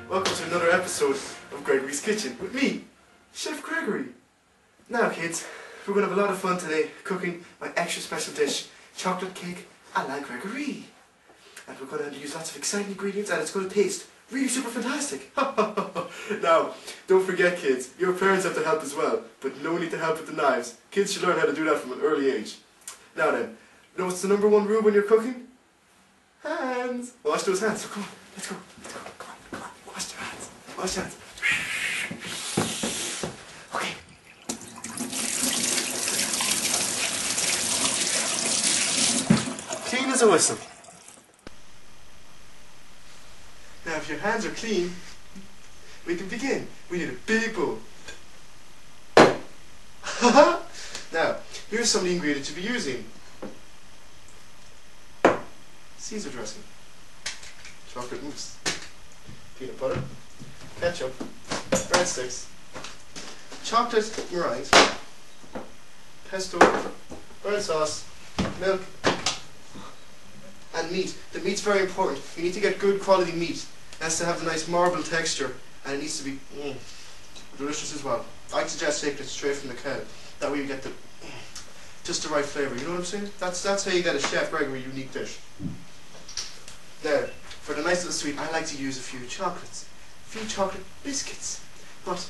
Welcome to another episode of Gregory's Kitchen with me, Chef Gregory. Now kids, we're going to have a lot of fun today cooking my extra special dish, chocolate cake a la Gregory. And we're going to use lots of exciting ingredients and it's going to taste really super fantastic. Now, don't forget kids, your parents have to help as well, but no need to help with the knives. Kids should learn how to do that from an early age. Now then, you know what's the number one rule when you're cooking? Hands. Wash those hands, so come on, let's go. Come on, wash your hands. Wash your hands. Okay. Clean as a whistle. Now if your hands are clean, we can begin. We need a big bowl. Now, here's some of the ingredients you'll be using. Caesar dressing, chocolate mousse, peanut butter, ketchup, breadsticks, chocolate meringues, pesto, burnt sauce, milk, and meat. The meat's very important. You need to get good quality meat. It has to have a nice marble texture and it needs to be delicious as well. I suggest taking it straight from the cow. That way you get just the right flavour. You know what I'm saying? That's how you get a Chef Gregory unique dish. Now, for the nice little sweet, I like to use a few chocolates. A few chocolate biscuits. But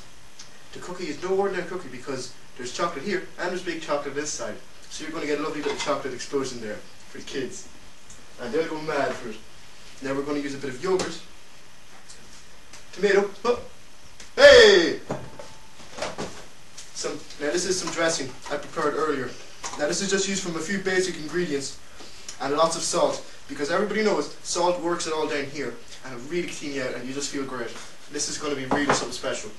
the cookie is no ordinary cookie because there's chocolate here and there's big chocolate this side. So you're going to get a lovely little chocolate explosion there for the kids. And they'll go mad for it. Now we're going to use a bit of yogurt. Tomato. Oh. Hey! Now this is some dressing I prepared earlier. Now this is just used from a few basic ingredients and lots of salt. Because everybody knows salt works it all down here and it'll really clean you out and you just feel great. This is going to be really something special.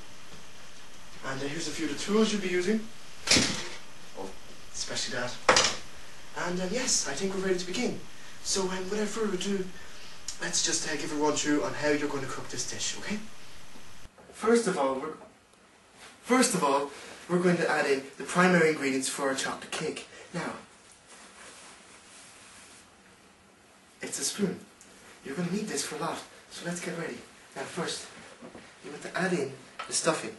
And here's a few of the tools you'll be using. Oh, especially that. And yes, I think we're ready to begin. So without further ado, let's just give a run through on how you're going to cook this dish, okay? First of all, we're going to add in the primary ingredients for our chocolate cake. Now, it's a spoon. You're going to need this for a lot, so let's get ready. Now first, you want to add in the stuffing.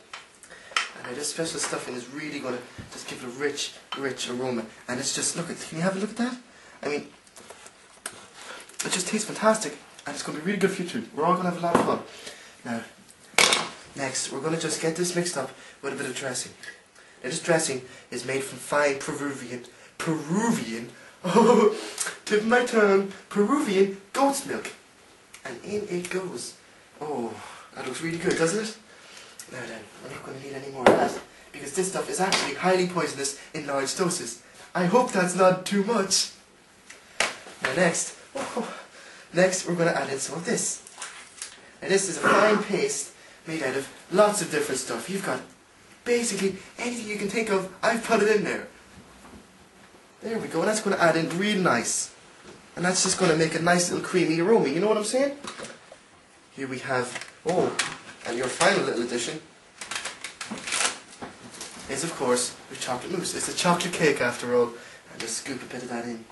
And this special stuffing is really going to just give it a rich, rich aroma. And it's just, can you have a look at that? I mean, it just tastes fantastic, and it's going to be really good for you too. We're all going to have a lot of fun. Now, next, we're going to just get this mixed up with a bit of dressing. Now this dressing is made from fine Peruvian, oh, tip of my tongue, Peruvian goat's milk. And in it goes. Oh, that looks really good, doesn't it? Now then, we're not going to need any more of that, because this stuff is actually highly poisonous in large doses. I hope that's not too much. Now next, we're going to add in some of this. Now this is a fine paste made out of lots of different stuff. You've got basically anything you can think of, I've put it in there. There we go, and that's going to add in real nice. And that's just going to make a nice little creamy aroma, you know what I'm saying? Here we have, and your final little addition is of course your chocolate mousse. It's a chocolate cake after all. And just scoop a bit of that in.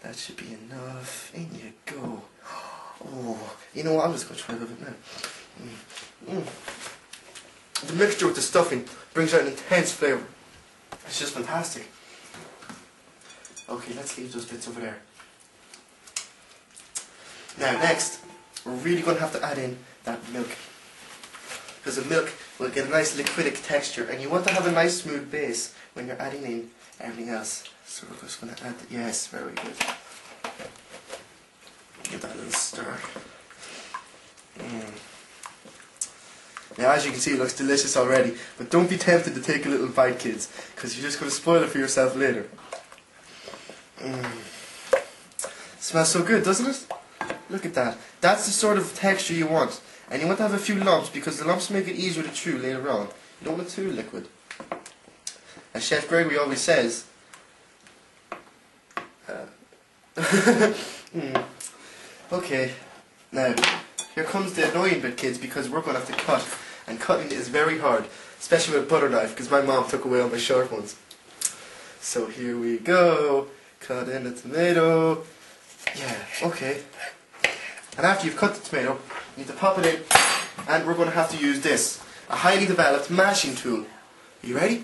That should be enough. In you go. Oh, you know what, I'm just going to try a little bit now. The mixture with the stuffing brings out an intense flavour. It's just fantastic. Okay, let's leave those bits over there. Now next, we're really going to have to add in that milk. Because the milk will get a nice liquidic texture, and you want to have a nice smooth base when you're adding in everything else. So we're just going to add, yes, very good. Give that a little stir. Now as you can see, it looks delicious already, but don't be tempted to take a little bite, kids, because you're just going to spoil it for yourself later. Smells so good, doesn't it? Look at that. That's the sort of texture you want. And you want to have a few lumps because the lumps make it easier to chew later on. You don't want it too liquid. As Chef Gregory always says, Okay, now here comes the annoying bit, kids, because we're going to have to cut. And cutting is very hard, especially with a butter knife, because my mom took away all my sharp ones. So here we go. Cut in the tomato. Yeah, okay. And after you've cut the tomato, you need to pop it in, and we're going to have to use this, a highly developed mashing tool. Are you ready?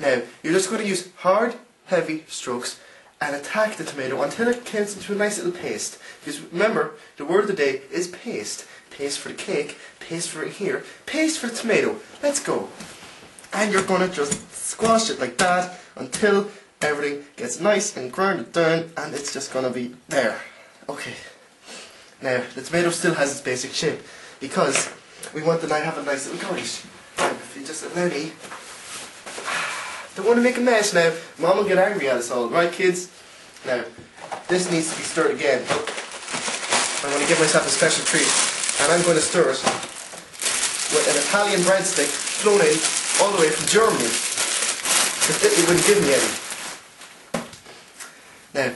Now, you're just going to use hard, heavy strokes and attack the tomato until it gets into a nice little paste. Because remember, the word of the day is paste. Paste for the cake, paste for it here, paste for the tomato. Let's go. And you're going to just squash it like that until everything gets nice and ground down, and it's just going to be there. Okay. Now, the tomato still has its basic shape because we want to have a nice little garnish. Now, if you just allow me. Don't want to make a mess now. Mom will get angry at us all, right, kids? Now, this needs to be stirred again. I want to give myself a special treat, and I'm going to stir it with an Italian breadstick flown in all the way from Germany. Because Italy wouldn't give me any. Now,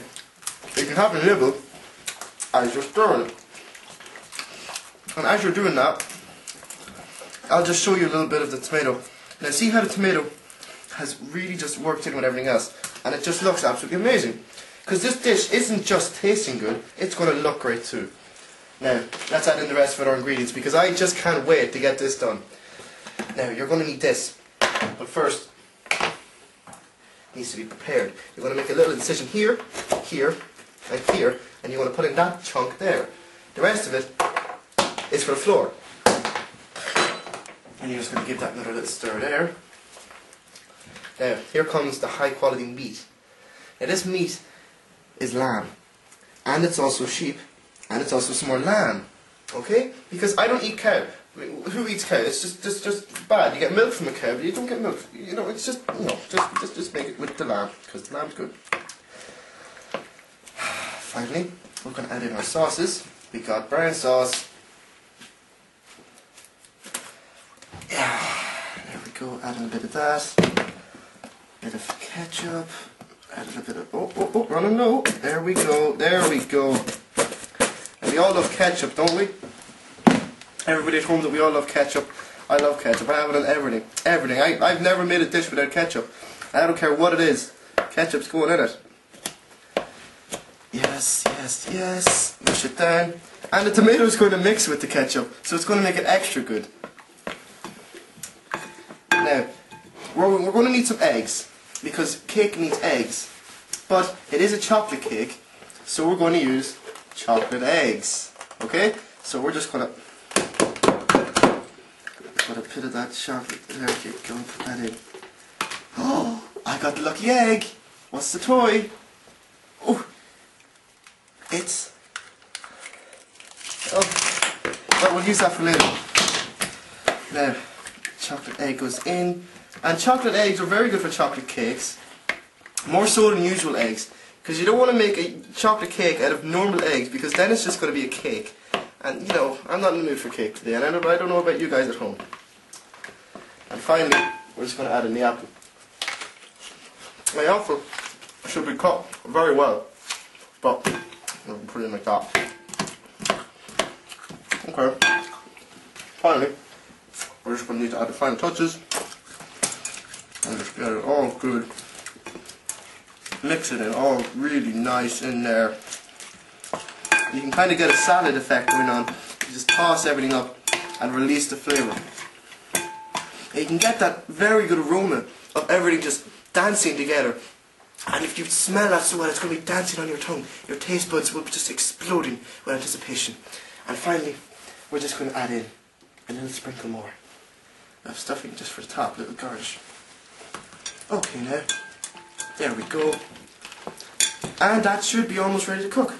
you can have a nibble as you're stirring it. And as you're doing that, I'll just show you a little bit of the tomato. Now, see how the tomato has really just worked in with everything else, and it just looks absolutely amazing. Because this dish isn't just tasting good, it's going to look great too. Now, let's add in the rest of our ingredients because I just can't wait to get this done. Now, you're going to need this, but first, it needs to be prepared. You're going to make a little incision here, here, and here, and you want to put in that chunk there. The rest of it is for the floor. And you're just going to give that another little stir there. Now, here comes the high quality meat. Now, this meat is lamb, and it's also sheep, and it's also some more lamb. Okay? Because I don't eat cow. I mean, who eats cow? It's just bad. You get milk from a cow, but you don't get milk. You know, it's just, you know, just make it with the lamb, because the lamb's good. Finally, we're going to add in our sauces. We got brown sauce. Yeah, there we go. Add in a bit of that. Bit of ketchup, add a little bit of, running low, there we go, and we all love ketchup, don't we? Everybody at home, that we all love ketchup. I love ketchup, I have it on everything, I've never made a dish without ketchup. I don't care what it is, ketchup's going in it. Yes, mush it down, and the tomato's going to mix with the ketchup, so it's going to make it extra good. Now, we're going to need some eggs, because cake needs eggs, but it is a chocolate cake, so we're going to use chocolate eggs, okay? So we're just going to put a bit of that chocolate, there you go, put that in. Oh, I got the lucky egg! What's the toy? Oh, it's, well, we'll use that for later. Now, chocolate egg goes in. And chocolate eggs are very good for chocolate cakes, more so than usual eggs, because you don't want to make a chocolate cake out of normal eggs, because then it's just going to be a cake. And you know, I'm not in the mood for cake today, and I don't know about you guys at home. And finally, we're just going to add in the apple. My apple should be cut very well, but I'll put it in like that. Okay. Finally, we're just going to need to add the final touches. And just get it all good. Mix it in all really nice in there. You can kind of get a salad effect going on. You just toss everything up and release the flavour. And you can get that very good aroma of everything just dancing together. And if you smell that so well, it's going to be dancing on your tongue. Your taste buds will be just exploding with anticipation. And finally, we're just going to add in a little sprinkle more of stuffing just for the top, a little garnish. Okay, now, there we go. And that should be almost ready to cook.